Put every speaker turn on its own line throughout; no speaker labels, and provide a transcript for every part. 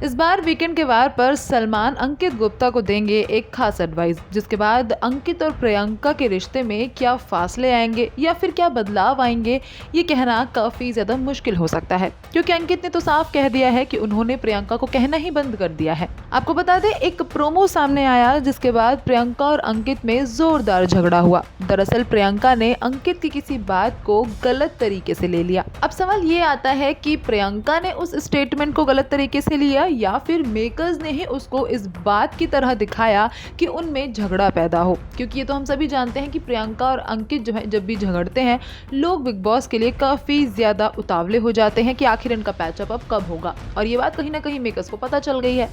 इस बार वीकेंड के वार पर सलमान अंकित गुप्ता को देंगे एक खास एडवाइस, जिसके बाद अंकित और प्रियंका के रिश्ते में क्या फासले आएंगे या फिर क्या बदलाव आएंगे, ये कहना काफी ज्यादा मुश्किल हो सकता है, क्योंकि अंकित ने तो साफ कह दिया है कि उन्होंने प्रियंका को कहना ही बंद कर दिया है। आपको बता दें, एक प्रोमो सामने आया जिसके बाद प्रियंका और अंकित में जोरदार झगड़ा हुआ। दरअसल प्रियंका ने अंकित की किसी बात को गलत तरीके से ले लिया। अब सवाल ये आता है कि प्रियंका ने उस स्टेटमेंट को गलत तरीके से लिया या फिर मेकर्स ने ही उसको इस बात की तरह दिखाया कि उनमें झगड़ा पैदा हो, क्योंकि ये तो हम सभी जानते हैं कि प्रियंका और अंकित जो है जब भी झगड़ते हैं, लोग बिग बॉस के लिए काफी ज्यादा उतावले हो जाते हैं कि आखिर इनका पैचअप अब कब होगा, और ये बात कहीं ना कहीं मेकर्स को पता चल गई है।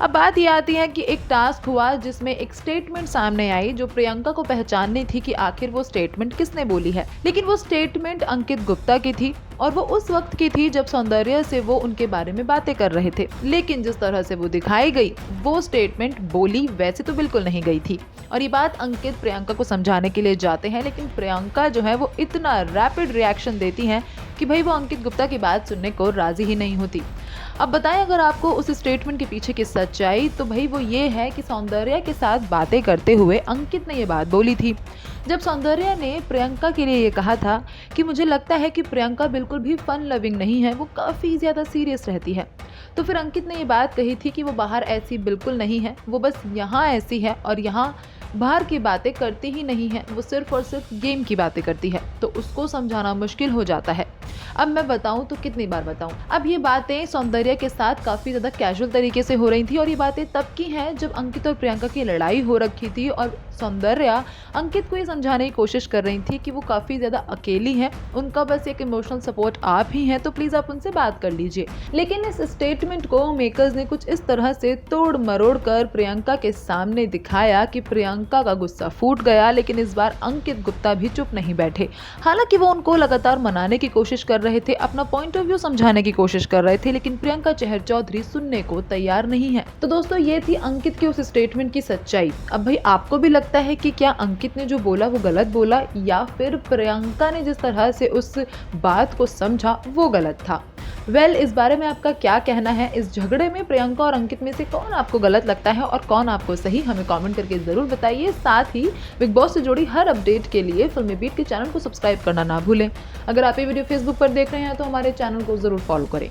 अब बात ये आती है कि एक टास्क हुआ जिसमें एक स्टेटमेंट सामने आई जो प्रियंका को पहचाननी थी कि आखिर वो स्टेटमेंट किसने बोली है, लेकिन वो स्टेटमेंट अंकित गुप्ता की थी और वो उस वक्त की थी जब सौंदर्य से वो उनके बारे में बातें कर रहे थे। लेकिन जिस तरह से वो दिखाई गई, वो स्टेटमेंट बोली वैसे तो बिल्कुल नहीं गई थी। और ये बात अंकित प्रियंका को समझाने के लिए जाते हैं, लेकिन प्रियंका जो है वो इतना रैपिड रिएक्शन देती हैं कि भाई वो अंकित गुप्ता की बात सुनने को राजी ही नहीं होती। अब बताएं अगर आपको उस स्टेटमेंट के पीछे की सच्चाई, तो भाई वो ये है कि सौंदर्य के साथ बातें करते हुए अंकित ने ये बात बोली थी। जब सौंदर्य ने प्रियंका के लिए ये कहा था कि मुझे लगता है कि प्रियंका बिल्कुल भी फन लविंग नहीं है, वो काफ़ी ज़्यादा सीरियस रहती है, तो फिर अंकित ने ये बात कही थी कि वो बाहर ऐसी बिल्कुल नहीं है, वो बस यहाँ ऐसी है और यहाँ बाहर की बातें करती ही नहीं है, वो सिर्फ और सिर्फ गेम की बातें करती है। तो उसको समझाना मुश्किल हो जाता है। अब मैं बताऊं तो कितनी बार बताऊं, अब ये बातें सौंदर्य के साथ काफ़ी ज़्यादा कैजुअल तरीके से हो रही थी, और ये बातें तब की हैं जब अंकित और प्रियंका की लड़ाई हो रखी थी और सौंदर्या अंकित को ये समझाने की कोशिश कर रही थी कि वो काफ़ी ज़्यादा अकेली हैं, उनका बस एक इमोशनल सपोर्ट आप ही हैं, तो प्लीज़ आप उनसे बात कर लीजिए। लेकिन इस स्टेटमेंट को मेकर्स ने कुछ इस तरह से तोड़ मरोड़ कर प्रियंका के सामने दिखाया कि प्रियंका का गुस्सा फूट गया। लेकिन इस बार अंकित गुप्ता भी चुप नहीं बैठे, हालांकि वो उनको लगातार मनाने की कोशिश कर रहे थे, अपना पॉइंट ऑफ व्यू समझाने की कोशिश कर रहे थे, लेकिन प्रियंका चहर चौधरी सुनने को तैयार नहीं है। तो दोस्तों, ये थी अंकित की उस स्टेटमेंट की सच्चाई। अब भाई आपको भी लगता है कि क्या अंकित ने जो बोला वो गलत बोला, या फिर प्रियंका ने जिस तरह से उस बात को समझा वो गलत था? इस बारे में आपका क्या कहना है? इस झगड़े में प्रियंका और अंकित में से कौन आपको गलत लगता है और कौन आपको सही? हमें कमेंट करके जरूर बताइए। साथ ही बिग बॉस से जुड़ी हर अपडेट के लिए फिल्मी बीट के चैनल को सब्सक्राइब करना ना भूलें। अगर आप ये वीडियो फेसबुक पर देख रहे हैं तो हमारे चैनल को जरूर फॉलो करें।